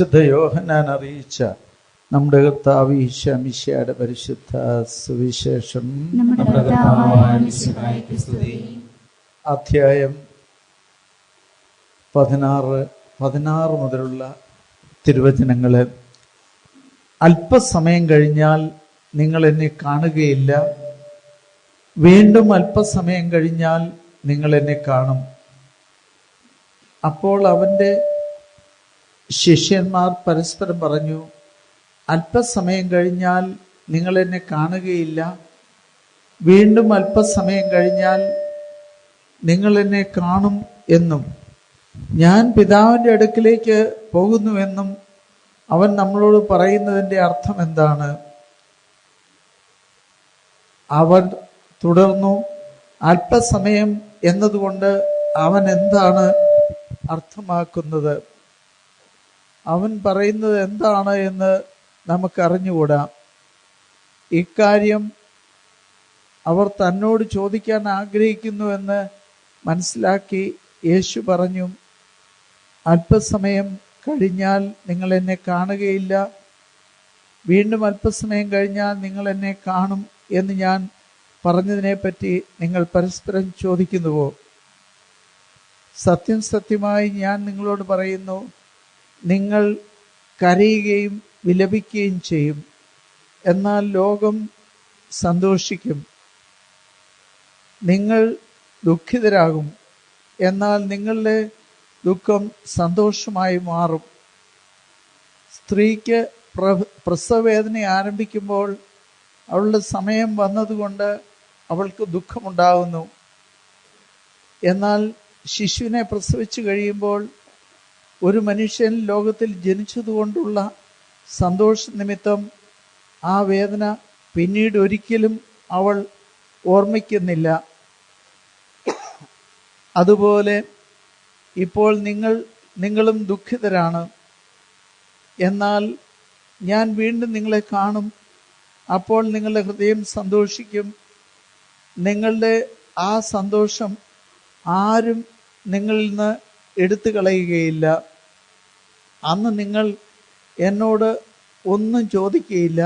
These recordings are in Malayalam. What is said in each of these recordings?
വിശുദ്ധ യോഹന്നാൻ അറിയിച്ച നമ്മുടെ കർത്താവ് ഈശോ മിശിഹായുടെ പരിശുദ്ധ സുവിശേഷം അധ്യായം 16 മുതലുള്ള തിരുവചനങ്ങൾ. അല്പസമയം കഴിഞ്ഞാൽ നിങ്ങൾ എന്നെ കാണുകയില്ല, വീണ്ടും അല്പസമയം കഴിഞ്ഞാൽ നിങ്ങൾ എന്നെ കാണും. അപ്പോൾ അവൻ്റെ ശിഷ്യന്മാർ പരസ്പരം പറഞ്ഞു, അല്പസമയം കഴിഞ്ഞാൽ നിങ്ങൾ എന്നെ കാണുകയില്ല, വീണ്ടും അല്പസമയം കഴിഞ്ഞാൽ നിങ്ങൾ എന്നെ കാണും എന്നും ഞാൻ പിതാവിൻ്റെ അടുക്കിലേക്ക് പോകുന്നുവെന്നും അവൻ നമ്മളോട് പറയുന്നതിൻ്റെ അർത്ഥം എന്താണ്? അവൻ തുടർന്നു, അല്പസമയം എന്നതുകൊണ്ട് അവൻ എന്താണ് അർത്ഥമാക്കുന്നത്? അവൻ പറയുന്നത് എന്താണ് എന്ന് നമുക്കറിഞ്ഞുകൂടാ. ഇക്കാര്യം അവർ തന്നോട് ചോദിക്കാൻ ആഗ്രഹിക്കുന്നുവെന്ന് മനസ്സിലാക്കി യേശു പറഞ്ഞു, അല്പസമയം കഴിഞ്ഞാൽ നിങ്ങൾ എന്നെ കാണുകയില്ല, വീണ്ടും അല്പസമയം കഴിഞ്ഞാൽ നിങ്ങൾ എന്നെ കാണും എന്ന് ഞാൻ പറഞ്ഞതിനെപ്പറ്റി നിങ്ങൾ പരസ്പരം ചോദിക്കുന്നുവോ? സത്യം സത്യമായി ഞാൻ നിങ്ങളോട് പറയുന്നു, നിങ്ങൾ കരയുകയും വിലപിക്കുകയും ചെയ്യും, എന്നാൽ ലോകം സന്തോഷിക്കും. നിങ്ങൾ ദുഃഖിതരാകും, എന്നാൽ നിങ്ങളുടെ ദുഃഖം സന്തോഷമായി മാറും. സ്ത്രീക്ക് പ്രസവവേദന ആരംഭിക്കുമ്പോൾ അവളുടെ സമയം വന്നതുകൊണ്ട് അവൾക്ക് ദുഃഖമുണ്ടാകുന്നു. എന്നാൽ ശിശുവിനെ പ്രസവിച്ചു കഴിയുമ്പോൾ ഒരു മനുഷ്യൻ ലോകത്തിൽ ജനിച്ചതുകൊണ്ടുള്ള സന്തോഷ നിമിത്തം ആ വേദന പിന്നീട് ഒരിക്കലും അവൾ ഓർമ്മിക്കുന്നില്ല. അതുപോലെ ഇപ്പോൾ നിങ്ങളും ദുഃഖിതരാണ്, എന്നാൽ ഞാൻ വീണ്ടും നിങ്ങളെ കാണും, അപ്പോൾ നിങ്ങളുടെ ഹൃദയം സന്തോഷിക്കും. നിങ്ങളുടെ ആ സന്തോഷം ആരും നിങ്ങളിൽ നിന്ന് എടുത്തു കളയുകയില്ല. അന്ന് നിങ്ങൾ എന്നോട് ഒന്നും ചോദിക്കുകയില്ല.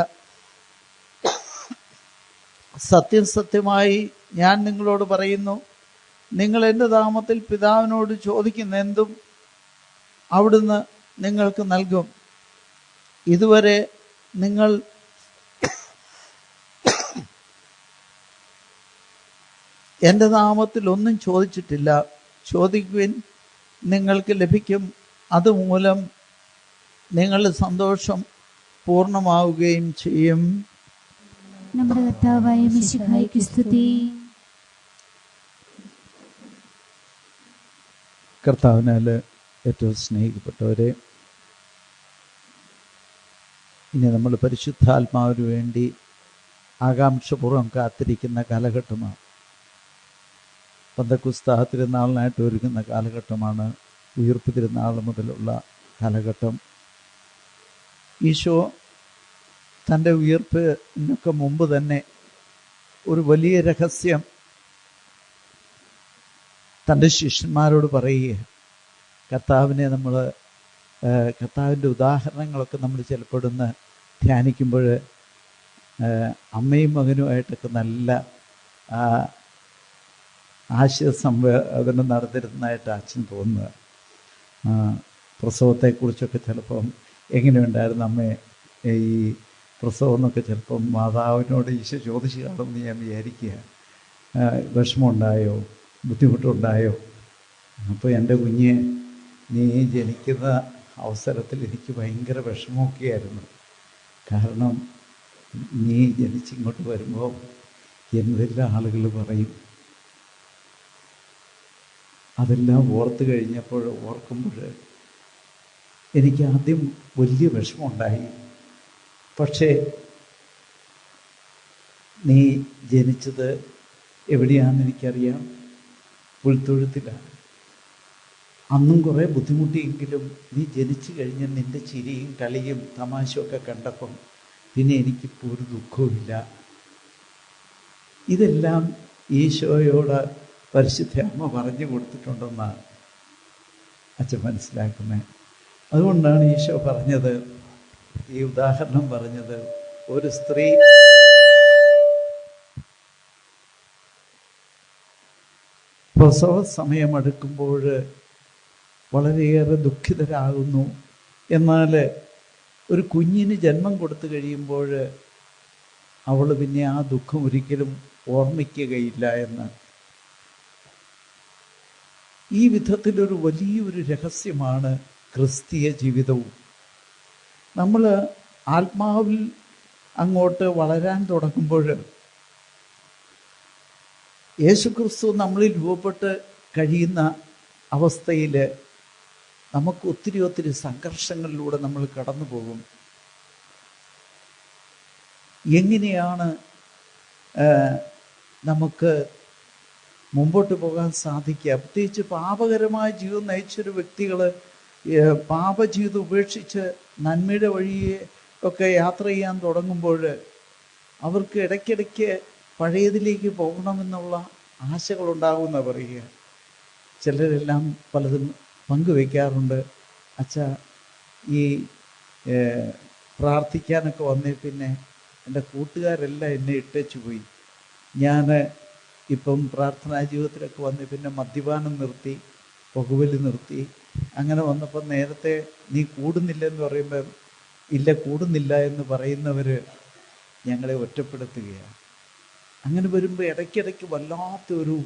സത്യം സത്യമായി ഞാൻ നിങ്ങളോട് പറയുന്നു, നിങ്ങൾ എൻ്റെ നാമത്തിൽ പിതാവിനോട് ചോദിക്കുന്ന എന്തും അവിടുന്ന് നിങ്ങൾക്ക് നൽകും. ഇതുവരെ നിങ്ങൾ എൻ്റെ നാമത്തിൽ ഒന്നും ചോദിച്ചിട്ടില്ല. ചോദിക്കുവിൻ, നിങ്ങൾക്ക് ലഭിക്കും. അതുമൂലം നിങ്ങളുടെ സന്തോഷം പൂർണ്ണമാവുകയും ചെയ്യും. നമ്മുടെ കർത്താവായ മിശിഹായ്ക്ക് സ്തുതി. കർത്താവിനാൽ ഏറ്റവും സ്നേഹിക്കപ്പെട്ടവരെ, ഇനി നമ്മൾ പരിശുദ്ധാത്മാവിന് വേണ്ടി ആകാംക്ഷപൂർവ്വം കാത്തിരിക്കുന്ന കാലഘട്ടമാണ്. പെന്തക്കോസ്ത് തിരുനാളിനായിട്ട് ഒരുങ്ങുന്ന കാലഘട്ടമാണ്. ഉയിർപ്പ് തിരുനാൾ മുതലുള്ള കാലഘട്ടം. ഈശോ തൻ്റെ ഉയിർപ്പിനൊക്കെ മുമ്പ് തന്നെ ഒരു വലിയ രഹസ്യം തൻ്റെ ശിഷ്യന്മാരോട് പറയുക. കർത്താവിൻ്റെ ഉദാഹരണങ്ങളൊക്കെ നമ്മൾ ചിലപ്പോൾ ഒന്ന് ധ്യാനിക്കുമ്പോൾ അമ്മയും മകനുമായിട്ടൊക്കെ നല്ല ആശയ സംവേദനം നടത്തിരുന്നതായിട്ട് അച്ഛൻ തോന്നുക. പ്രസവത്തെക്കുറിച്ചൊക്കെ ചിലപ്പം എങ്ങനെയുണ്ടായിരുന്നു അമ്മേ ഈ പ്രസവം എന്നൊക്കെ ചിലപ്പം മാതാവിനോട് ഈശോ ചോദിച്ചു കാണുമെന്ന് ഞാൻ വിചാരിക്കുക. വിഷമമുണ്ടായോ, ബുദ്ധിമുട്ടുണ്ടായോ? അപ്പോൾ എൻ്റെ കുഞ്ഞ്, നീ ജനിക്കുന്ന അവസരത്തിൽ എനിക്ക് ഭയങ്കര വിഷമമൊക്കെയായിരുന്നു. കാരണം നീ ജനിച്ചിങ്ങോട്ട് വരുമ്പോൾ എന്തെല്ലാം ആളുകൾ പറയും. അതെല്ലാം ഓർക്കുമ്പോൾ എനിക്ക് ആദ്യം വലിയ വിഷമമുണ്ടായി. പക്ഷേ നീ ജനിച്ചത് എവിടെയാണെന്ന് എനിക്കറിയാം, പുൽത്തൊഴുത്തിലാണ്. അന്നും കുറേ ബുദ്ധിമുട്ടിയെങ്കിലും നീ ജനിച്ചു കഴിഞ്ഞ് നിൻ്റെ ചിരിയും കളിയും തമാശയൊക്കെ കണ്ടപ്പം പിന്നെ എനിക്കിപ്പോൾ ഒരു ദുഃഖവുമില്ല. ഇതെല്ലാം ഈശോയോട് പരിശുദ്ധ അമ്മ പറഞ്ഞു കൊടുത്തിട്ടുണ്ടെന്നാണ് അച്ഛൻ മനസ്സിലാക്കുന്നത്. അതുകൊണ്ടാണ് ഈശോ പറഞ്ഞത്, ഈ ഉദാഹരണം പറഞ്ഞത്, ഒരു സ്ത്രീ പ്രസവ സമയമടുക്കുമ്പോൾ വളരെയേറെ ദുഃഖിതരാകുന്നു. എന്നാൽ ഒരു കുഞ്ഞിന് ജന്മം കൊടുത്തു കഴിയുമ്പോൾ അവൾ പിന്നെ ആ ദുഃഖം ഒരിക്കലും ഓർമ്മിക്കുകയില്ല എന്ന്. ഈ വിധത്തിലൊരു വലിയൊരു രഹസ്യമാണ് ക്രിസ്തീയ ജീവിതവും. നമ്മൾ ആത്മാവിൽ അങ്ങോട്ട് വളരാൻ തുടങ്ങുമ്പോൾ യേശുക്രിസ്തു നമ്മളിൽ രൂപപ്പെട്ട് കഴിയുന്ന അവസ്ഥയിൽ നമുക്ക് ഒത്തിരി ഒത്തിരി സംഘർഷങ്ങളിലൂടെ നമ്മൾ കടന്നു പോകും. എങ്ങനെയാണ് നമുക്ക് മുമ്പോട്ട് പോകാൻ സാധിക്കുക? പ്രത്യേകിച്ച് പാപകരമായ ജീവിതം നയിച്ചൊരു വ്യക്തികൾ പാപജീവിതം ഉപേക്ഷിച്ച് നന്മയുടെ വഴിയെ ഒക്കെ യാത്ര ചെയ്യാൻ തുടങ്ങുമ്പോൾ അവർക്ക് ഇടയ്ക്കിടയ്ക്ക് പഴയതിലേക്ക് പോകണമെന്നുള്ള ആശകളുണ്ടാകുമെന്ന് പറയുക. ചിലരെല്ലാം പലതും പങ്കുവയ്ക്കാറുണ്ട്. അച്ഛാ, ഈ പ്രാർത്ഥിക്കാനൊക്കെ വന്നേ പിന്നെ എൻ്റെ കൂട്ടുകാരെല്ലാം എന്നെ ഇട്ടേച്ചു പോയി. ഞാൻ ഇപ്പം പ്രാർത്ഥനാ ജീവിതത്തിലൊക്കെ വന്നേ പിന്നെ മദ്യപാനം നിർത്തി, പുകവലി നിർത്തി. അങ്ങനെ വന്നപ്പോൾ നേരത്തെ നീ കൂടുന്നില്ലെന്ന് പറയുമ്പം ഇല്ല, കൂടുന്നില്ല എന്ന് പറയുന്നവർ ഞങ്ങളെ ഒറ്റപ്പെടുത്തുകയാണ്. അങ്ങനെ വരുമ്പോൾ ഇടയ്ക്കിടയ്ക്ക് വല്ലാത്തൊരു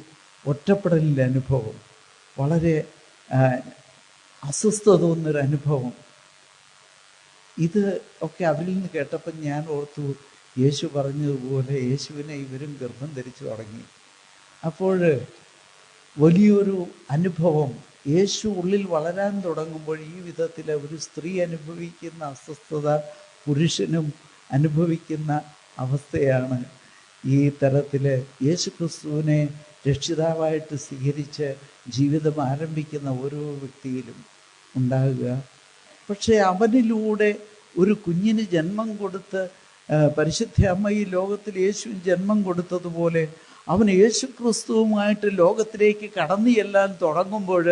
ഒറ്റപ്പെടലിൻ്റെ അനുഭവം, വളരെ അസ്വസ്ഥത തോന്നുന്നൊരു അനുഭവം. ഇത് ഒക്കെ അവരിൽ നിന്ന് കേട്ടപ്പോൾ ഞാൻ ഓർത്തു, യേശു പറഞ്ഞതുപോലെ യേശുവിനെ ഇവരും ഗർഭം ധരിച്ചു തുടങ്ങി. അപ്പോൾ വലിയൊരു അനുഭവം യേശു ഉള്ളിൽ വളരാൻ തുടങ്ങുമ്പോൾ ഈ വിധത്തിൽ ഒരു സ്ത്രീ അനുഭവിക്കുന്ന അസ്വസ്ഥത പുരുഷനും അനുഭവിക്കുന്ന അവസ്ഥയാണ് ഈ തരത്തിൽ യേശു ക്രിസ്തുവിനെ രക്ഷിതാവായിട്ട് സ്വീകരിച്ച് ജീവിതം ആരംഭിക്കുന്ന ഓരോ വ്യക്തിയിലും ഉണ്ടാകുക. പക്ഷേ അവനിലൂടെ ഒരു കുഞ്ഞിന് ജന്മം കൊടുത്ത് പരിശുദ്ധ അമ്മ ഈ ലോകത്തിൽ യേശുവിന് ജന്മം കൊടുത്തതുപോലെ അവൻ യേശു ക്രിസ്തുവുമായിട്ട് ലോകത്തിലേക്ക് കടന്നു ചെല്ലാൻ തുടങ്ങുമ്പോൾ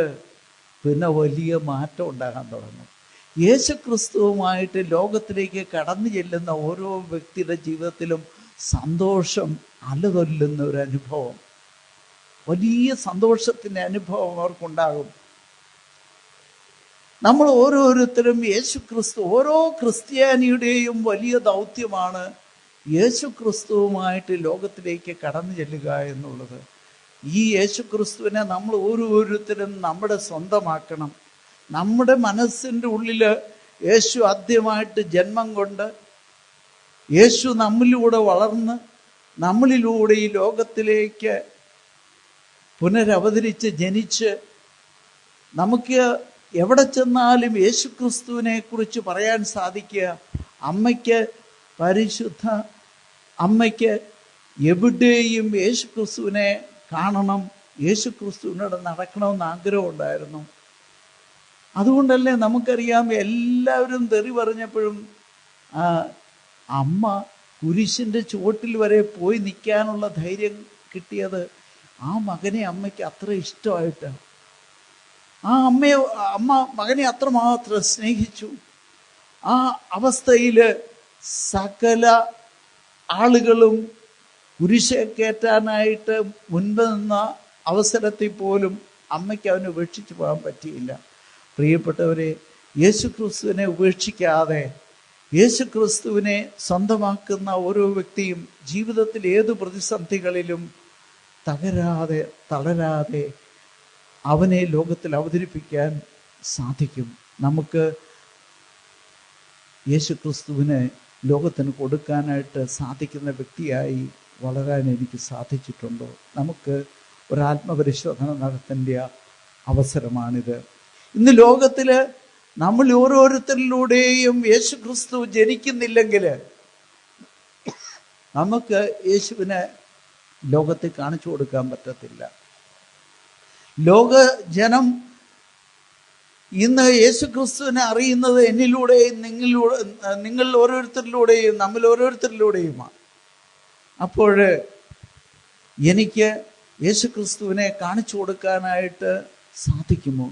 പിന്നെ വലിയ മാറ്റം ഉണ്ടാകാൻ തുടങ്ങും. യേശു ക്രിസ്തുവുമായിട്ട് ലോകത്തിലേക്ക് കടന്നു ചെല്ലുന്ന ഓരോ വ്യക്തിയുടെ ജീവിതത്തിലും സന്തോഷം അലതൊല്ലുന്ന ഒരു അനുഭവം, വലിയ സന്തോഷത്തിൻ്റെ അനുഭവം അവർക്കുണ്ടാകും. നമ്മൾ ഓരോരുത്തരും യേശു ക്രിസ്തു, ഓരോ ക്രിസ്ത്യാനിയുടെയും വലിയ ദൗത്യമാണ് യേശു ക്രിസ്തുവുമായിട്ട് ലോകത്തിലേക്ക് കടന്നു ചെല്ലുക എന്നുള്ളത്. ഈ യേശു ക്രിസ്തുവിനെ നമ്മൾ ഓരോരുത്തരും നമ്മുടെ സ്വന്തമാക്കണം. നമ്മുടെ മനസ്സിൻ്റെ ഉള്ളിൽ യേശു ആദ്യമായിട്ട് ജന്മം കൊണ്ട് യേശു നമ്മിലൂടെ വളർന്ന് നമ്മളിലൂടെ ഈ ലോകത്തിലേക്ക് പുനരവതരിച്ച് ജനിച്ച് നമുക്ക് എവിടെ ചെന്നാലും യേശു ക്രിസ്തുവിനെ കുറിച്ച് പറയാൻ സാധിക്കുക. അമ്മയ്ക്ക്, പരിശുദ്ധ അമ്മയ്ക്ക് എവിടെയും യേശു ക്രിസ്തുവിനെ കാണണം, യേശു ക്രിസ്തുവിനോട് നടക്കണമെന്ന് ആഗ്രഹമുണ്ടായിരുന്നു. അതുകൊണ്ടല്ലേ നമുക്കറിയാം, എല്ലാവരും തെറി പറഞ്ഞപ്പോഴും അമ്മ കുരിശിൻ്റെ ചുവട്ടിൽ വരെ പോയി നിൽക്കാനുള്ള ധൈര്യം കിട്ടിയത് ആ മകനെ അമ്മയ്ക്ക് അത്ര ഇഷ്ടമായിട്ടാണ്. ആ അമ്മ മകനെ അത്രമാത്രം സ്നേഹിച്ചു. ആ അവസ്ഥയിൽ സകല ആളുകളും കുരിശെ കയറ്റാനായിട്ട് മുൻപ് നിന്ന അവസരത്തിൽ പോലും അമ്മയ്ക്ക് അവനെ ഉപേക്ഷിച്ച് പോകാൻ പറ്റിയില്ല. പ്രിയപ്പെട്ടവരെ, യേശു ക്രിസ്തുവിനെ ഉപേക്ഷിക്കാതെ യേശു ക്രിസ്തുവിനെ സ്വന്തമാക്കുന്ന ഓരോ വ്യക്തിയും ജീവിതത്തിൽ ഏതു പ്രതിസന്ധികളിലും തകരാതെ തളരാതെ അവനെ ലോകത്തിൽ അവതരിപ്പിക്കാൻ സാധിക്കും. നമുക്ക് യേശു ക്രിസ്തുവിനെ ലോകത്തിന് കൊടുക്കാനായിട്ട് സാധിക്കുന്ന വ്യക്തിയായി വളരാൻ എനിക്ക് സാധിച്ചിട്ടുണ്ടോ? നമുക്ക് ഒരാത്മപരിശോധന നടത്തേണ്ട അവസരമാണിത്. ഇന്ന് ലോകത്തിൽ നമ്മൾ ഓരോരുത്തരിലൂടെയും യേശു ക്രിസ്തു ജനിക്കുന്നില്ലെങ്കിൽ നമുക്ക് യേശുവിനെ ലോകത്തിൽ കാണിച്ചു കൊടുക്കാൻ പറ്റത്തില്ല. ലോക ജനം ഇന്ന് യേശു ക്രിസ്തുവിനെ അറിയുന്നത് എന്നിലൂടെയും നിങ്ങൾ ഓരോരുത്തരിലൂടെയും നമ്മൾ ഓരോരുത്തരിലൂടെയുമാണ്. അപ്പോൾ എനിക്ക് യേശു ക്രിസ്തുവിനെ കാണിച്ചു കൊടുക്കാനായിട്ട് സാധിക്കുമോ?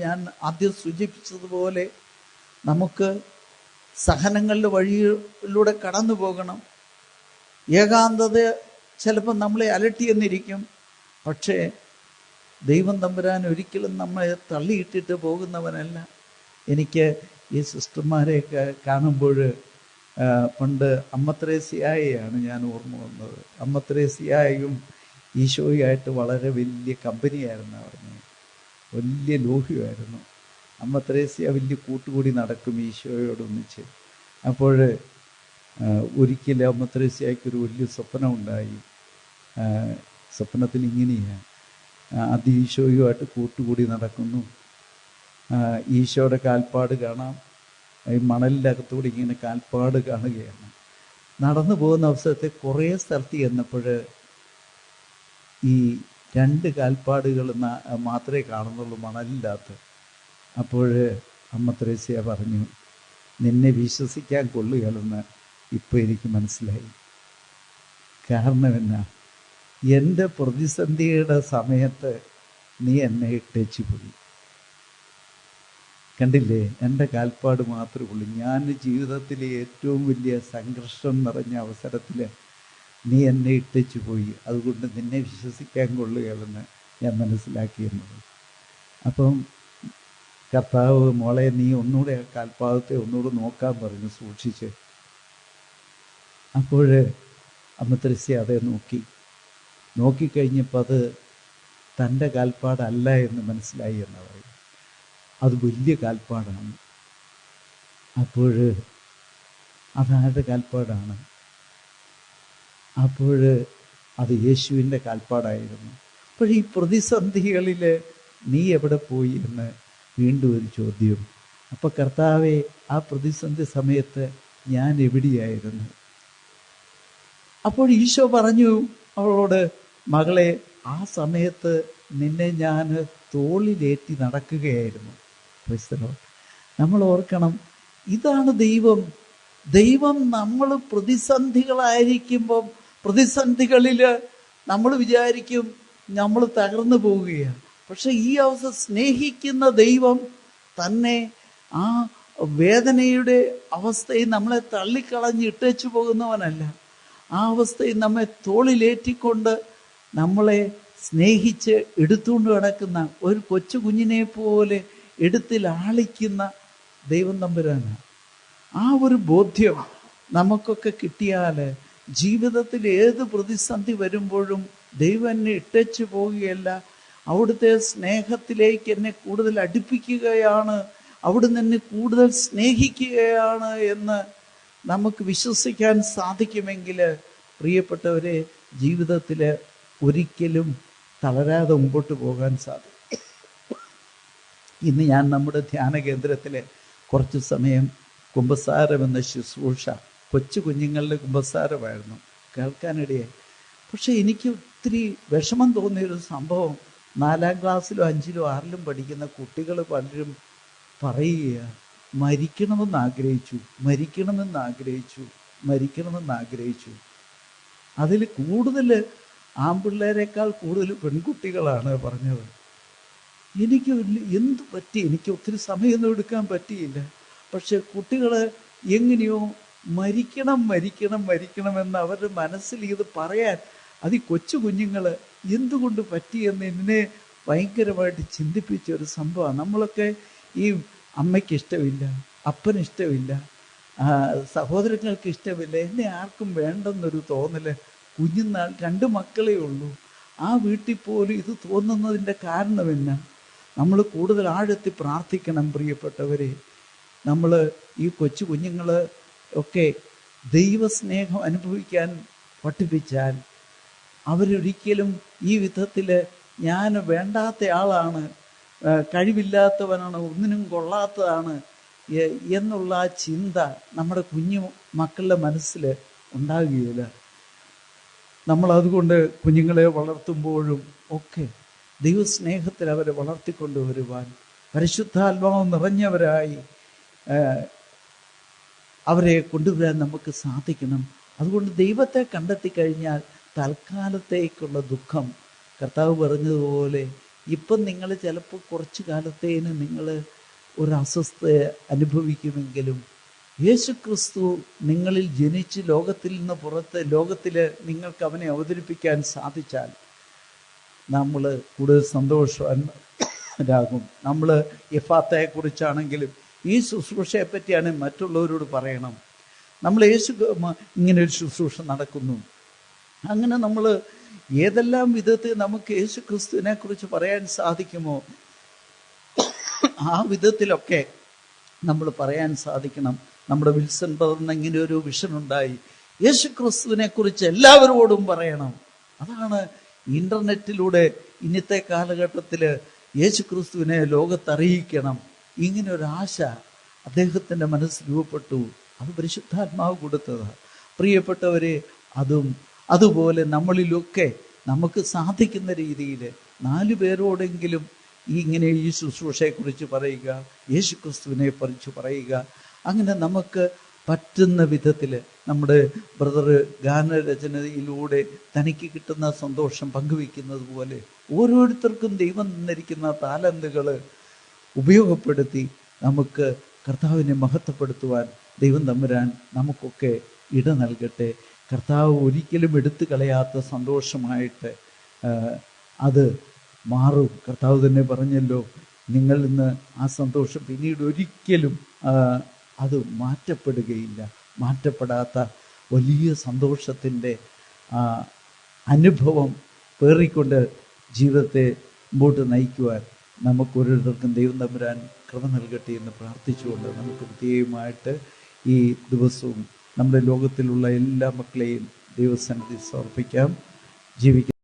ഞാൻ ആദ്യം സൂചിപ്പിച്ചതുപോലെ നമുക്ക് സഹനങ്ങളുടെ വഴിയിലൂടെ കടന്നു പോകണം. ഏകാന്തത ചിലപ്പോൾ നമ്മളെ അലട്ടിയെന്നിരിക്കും. പക്ഷേ ദൈവം തമ്പുരാൻ ഒരിക്കലും നമ്മളെ തള്ളിയിട്ടിട്ട് പോകുന്നവനല്ല. എനിക്ക് ഈ സിസ്റ്റർമാരെയൊക്കെ കാണുമ്പോൾ പണ്ട് അമ്മ ത്രേസ്യയെയാണ് ഞാൻ ഓർമ്മ വന്നത്. അമ്മ ത്രേസ്യയും ഈശോയുമായിട്ട് വളരെ വലിയ കമ്പനിയായിരുന്നു. പറഞ്ഞു വലിയ ലോഹ്യമായിരുന്നു. അമ്മ ത്രേസ്യ വലിയ കൂട്ടുകൂടി നടക്കും ഈശോയോടൊന്നിച്ച്. അപ്പോൾ ഒരിക്കലും അമ്മ ത്രേസ്യയ്ക്കൊരു വലിയ സ്വപ്നം ഉണ്ടായി. സ്വപ്നത്തിൽ ഇങ്ങനെയാണ്, അത് ഈശോയുമായിട്ട് കൂട്ടുകൂടി നടക്കുന്നു. ഈശോയുടെ കാൽപ്പാട് കാണാം. ഈ മണലിൻ്റെ അകത്തൂടെ ഇങ്ങനെ കാൽപ്പാട് കാണുകയാണ്. നടന്നു പോകുന്ന അവസരത്തെ കുറേ സ്ഥലത്ത് ചെന്നപ്പോൾ ഈ 2 കാൽപ്പാടുകൾ മാത്രമേ കാണുന്നുള്ളൂ മണലില്ലാത്ത. അപ്പോൾ അമ്മ ത്രേസ്യ പറഞ്ഞു, നിന്നെ വിശ്വസിക്കാൻ കൊള്ളുകയെന്ന് ഇപ്പോൾ എനിക്ക് മനസ്സിലായി. കാരണം എന്നാ, എൻ്റെ പ്രതിസന്ധിയുടെ സമയത്ത് നീ എന്നെ ഇട്ടേച്ചു പോയി. കണ്ടില്ലേ, എൻ്റെ കാൽപ്പാട് മാത്രമേ ഉള്ളൂ. ഞാൻ ജീവിതത്തിലെ ഏറ്റവും വലിയ സംഘർഷം നിറഞ്ഞ അവസരത്തിൽ നീ എന്നെ ഇട്ടേച്ചു പോയി. അതുകൊണ്ട് നിന്നെ വിശ്വസിക്കാൻ കൊള്ളുകയെന്ന് ഞാൻ മനസ്സിലാക്കിയിരുന്നത്. അപ്പം കർത്താവ്, മോളെ നീ ഒന്നുകൂടെ ആ കാൽപ്പാദത്തെ ഒന്നുകൂടെ നോക്കാൻ പറഞ്ഞു, സൂക്ഷിച്ച്. അപ്പോൾ അമ്മ ത്രേസ്യ അതേ നോക്കിക്കഴിഞ്ഞപ്പോൾ അത് തൻ്റെ കാൽപ്പാടല്ല എന്ന് മനസ്സിലായി എന്ന് പറയും. അത് വലിയ കാൽപ്പാടാണ്. അപ്പോൾ അതാരുടെ കാൽപ്പാടാണ്? അപ്പോൾ അത് യേശുവിൻ്റെ കാൽപ്പാടായിരുന്നു. അപ്പോൾ ഈ പ്രതിസന്ധികളിൽ നീ എവിടെ പോയി എന്ന് വീണ്ടും ഒരു ചോദ്യം. അപ്പോൾ കർത്താവെ, ആ പ്രതിസന്ധി സമയത്ത് ഞാൻ എവിടെയായിരുന്നു? അപ്പോൾ ഈശോ പറഞ്ഞു അവളോട്, മകളെ, ആ സമയത്ത് നിന്നെ ഞാൻ തോളിലേറ്റി നടക്കുകയായിരുന്നു. നമ്മൾ ഓർക്കണം, ഇതാണ് ദൈവം നമ്മൾ പ്രതിസന്ധികളായിരിക്കുമ്പം, പ്രതിസന്ധികളിൽ നമ്മൾ വിചാരിക്കും നമ്മൾ തകർന്നു പോവുകയാണ്. പക്ഷെ ഈ അവസ്ഥ സ്നേഹിക്കുന്ന ദൈവം തന്നെ ആ വേദനയുടെ അവസ്ഥയിൽ നമ്മളെ തള്ളിക്കളഞ്ഞ് ഇട്ടേച്ചു പോകുന്നവനല്ല. ആ അവസ്ഥയിൽ നമ്മെ തോളിലേറ്റിക്കൊണ്ട് നമ്മളെ സ്നേഹിച്ച് എടുത്തുകൊണ്ട് കിടക്കുന്ന ഒരു കൊച്ചു കുഞ്ഞിനെ പോലെ എടുത്ത് ലാളിക്കുന്ന ദൈവം തമ്പുരാനാണ്. ആ ഒരു ബോധ്യം നമുക്കൊക്കെ കിട്ടിയാൽ ജീവിതത്തിൽ ഏത് പ്രതിസന്ധി വരുമ്പോഴും ദൈവം എന്നെ ഇട്ടേച്ചു പോവുകയല്ല, അവിടുത്തെ സ്നേഹത്തിലേക്ക് എന്നെ കൂടുതൽ അടുപ്പിക്കുകയാണ്, അവിടുന്ന് എന്നെ കൂടുതൽ സ്നേഹിക്കുകയാണ് എന്ന് നമുക്ക് വിശ്വസിക്കാൻ സാധിക്കുമെങ്കിൽ, പ്രിയപ്പെട്ടവരെ, ജീവിതത്തിൽ ഒരിക്കലും തളരാതെ മുമ്പോട്ട് പോകാൻ സാധിക്കും. ഇന്ന് ഞാൻ നമ്മുടെ ധ്യാന കേന്ദ്രത്തിൽ കുറച്ച് സമയം കുമ്പസാരം എന്ന ശുശ്രൂഷ, കൊച്ചു കുഞ്ഞുങ്ങളുടെ കുമ്പസാരമായിരുന്നു, കേൾക്കാനിടയായി. പക്ഷെ എനിക്ക് ഒത്തിരി വിഷമം തോന്നിയൊരു സംഭവം, 4ാം ക്ലാസ്സിലും 5ലും 6ലും പഠിക്കുന്ന കുട്ടികൾ പലരും പറയുക, മരിക്കണമെന്ന് ആഗ്രഹിച്ചു. അതിൽ കൂടുതൽ ആൺപിള്ളേരെക്കാൾ കൂടുതൽ പെൺകുട്ടികളാണ് പറഞ്ഞത്. എനിക്ക് എന്തു പറ്റി, എനിക്ക് ഒത്തിരി സമയമൊന്നും എടുക്കാൻ പറ്റിയില്ല. പക്ഷെ കുട്ടികൾ എങ്ങനെയോ മരിക്കണമെന്ന് അവരുടെ മനസ്സിൽ ഇത് പറയാൻ, അത് ഈ കൊച്ചു കുഞ്ഞുങ്ങൾ എന്തുകൊണ്ട് പറ്റിയെന്ന് എന്നെ ഭയങ്കരമായിട്ട് ചിന്തിപ്പിച്ചൊരു സംഭവമാണ്. നമ്മളൊക്കെ ഈ അമ്മയ്ക്ക് ഇഷ്ടമില്ല, അപ്പന് ഇഷ്ടമില്ല, സഹോദരങ്ങൾക്ക് ഇഷ്ടമില്ല, എന്നെ ആർക്കും വേണ്ടെന്നൊരു തോന്നല്. കുഞ്ഞുനാൾ 2 മക്കളേ ഉള്ളൂ. ആ വീട്ടിൽ പോലും ഇത് തോന്നുന്നതിൻ്റെ കാരണം എന്നാ? നമ്മൾ കൂടുതൽ ആഴത്തിൽ പ്രാർത്ഥിക്കണം പ്രിയപ്പെട്ടവരെ. നമ്മൾ ഈ കൊച്ചു കുഞ്ഞുങ്ങൾ ഒക്കെ ദൈവസ്നേഹം അനുഭവിക്കാൻ പഠിപ്പിച്ചാൽ അവരൊരിക്കലും ഈ വിധത്തിൽ ഞാൻ വേണ്ടാത്ത ആളാണ്, കഴിവില്ലാത്തവനാണ്, ഒന്നിനും കൊള്ളാത്തതാണ് എന്നുള്ള ആ ചിന്ത നമ്മുടെ കുഞ്ഞു മക്കളുടെ മനസ്സിൽ ഉണ്ടാകുകയില്ല. നമ്മളതുകൊണ്ട് കുഞ്ഞുങ്ങളെ വളർത്തുമ്പോഴും ഒക്കെ ദൈവസ്നേഹത്തിൽ അവരെ വളർത്തിക്കൊണ്ടുവരുവാൻ പരിശുദ്ധാത്മാവ് നിറഞ്ഞവരായി അവരെ കൊണ്ടുവരാൻ നമുക്ക് സാധിക്കണം. അതുകൊണ്ട് ദൈവത്തെ കണ്ടെത്തി കഴിഞ്ഞാൽ തൽക്കാലത്തേക്കുള്ള ദുഃഖം, കർത്താവ് പറഞ്ഞതുപോലെ ഇപ്പം നിങ്ങൾ ചിലപ്പോൾ കുറച്ച് കാലത്തേന് നിങ്ങൾ ഒരു അസ്വസ്ഥത അനുഭവിക്കുമെങ്കിലും യേശുക്രിസ്തു നിങ്ങളിൽ ജനിച്ച് ലോകത്തിൽ നിന്ന് പുറത്ത് ലോകത്തിൽ നിങ്ങൾക്ക് അവനെ അവതരിപ്പിക്കാൻ സാധിച്ചാൽ നമ്മൾ കൂടുതൽ സന്തോഷവാന്മാരാകും. നമ്മൾ എഫാത്തയെക്കുറിച്ചാണെങ്കിലും ഈ ശുശ്രൂഷയെ പറ്റിയാണ് മറ്റുള്ളവരോട് പറയണം. നമ്മൾ ഇങ്ങനെ ഒരു ശുശ്രൂഷ നടക്കുന്നു. അങ്ങനെ നമ്മൾ ഏതെല്ലാം വിധത്തിൽ നമുക്ക് യേശു ക്രിസ്തുവിനെ കുറിച്ച് പറയാൻ സാധിക്കുമോ ആ വിധത്തിലൊക്കെ നമ്മൾ പറയാൻ സാധിക്കണം. നമ്മുടെ വിൽസൺ ബ്രദറിന് ഇങ്ങനെ ഒരു വിഷൻ ഉണ്ടായി, യേശു ക്രിസ്തുവിനെ കുറിച്ച് എല്ലാവരോടും പറയണം. അതാണ് ഇന്റർനെറ്റിലൂടെ ഇന്നത്തെ കാലഘട്ടത്തിൽ യേശു ക്രിസ്തുവിനെ ലോകത്തറിയിക്കണം. ഇങ്ങനെ ഒരു ആശ അദ്ദേഹത്തിൻ്റെ മനസ്സ് രൂപപ്പെട്ടു. അത് പരിശുദ്ധാത്മാവ് കൊടുത്തതാണ്. പ്രിയപ്പെട്ടവരെ, അതുപോലെ നമ്മളിലൊക്കെ നമുക്ക് സാധിക്കുന്ന രീതിയിൽ 4 പേരോടെങ്കിലും ഇങ്ങനെ ഈ ശുശ്രൂഷയെക്കുറിച്ച് പറയുക, യേശു ക്രിസ്തുവിനെ കുറിച്ച് പറയുക. അങ്ങനെ നമുക്ക് പറ്റുന്ന വിധത്തിൽ നമ്മുടെ ബ്രദർ ഗാനരചനയിലൂടെ തനിക്ക് കിട്ടുന്ന സന്തോഷം പങ്കുവയ്ക്കുന്നത് പോലെ ഓരോരുത്തർക്കും ദൈവം തന്നിരിക്കുന്ന താലന്തുകൾ ഉപയോഗപ്പെടുത്തി നമുക്ക് കർത്താവിനെ മഹത്വപ്പെടുത്തുവാൻ ദൈവം തമ്പുരാൻ നമുക്കൊക്കെ ഇട നൽകട്ടെ. കർത്താവ് ഒരിക്കലും എടുത്തു കളയാത്ത സന്തോഷമായിട്ട് അത് മാറും. കർത്താവ് തന്നെ പറഞ്ഞല്ലോ, നിങ്ങൾ ഇന്ന് ആ സന്തോഷം പിന്നീട് ഒരിക്കലും അത് മാറ്റപ്പെടുകയില്ല. മാറ്റപ്പെടാത്ത വലിയ സന്തോഷത്തിൻ്റെ അനുഭവം പേറിക്കൊണ്ട് ജീവിതത്തെ മുമ്പോട്ട് നയിക്കുവാൻ നമുക്ക് ഓരോരുത്തർക്കും ദൈവം തമ്പുരാൻ കൃപ നൽകട്ടെ എന്ന് പ്രാർത്ഥിച്ചുകൊണ്ട് നമുക്ക് പ്രത്യേകമായിട്ട് ഈ ദിവസവും നമ്മുടെ ലോകത്തിലുള്ള എല്ലാ മക്കളെയും ദൈവസന്നിധി സമർപ്പിക്കാം. ജീവിക്കാം.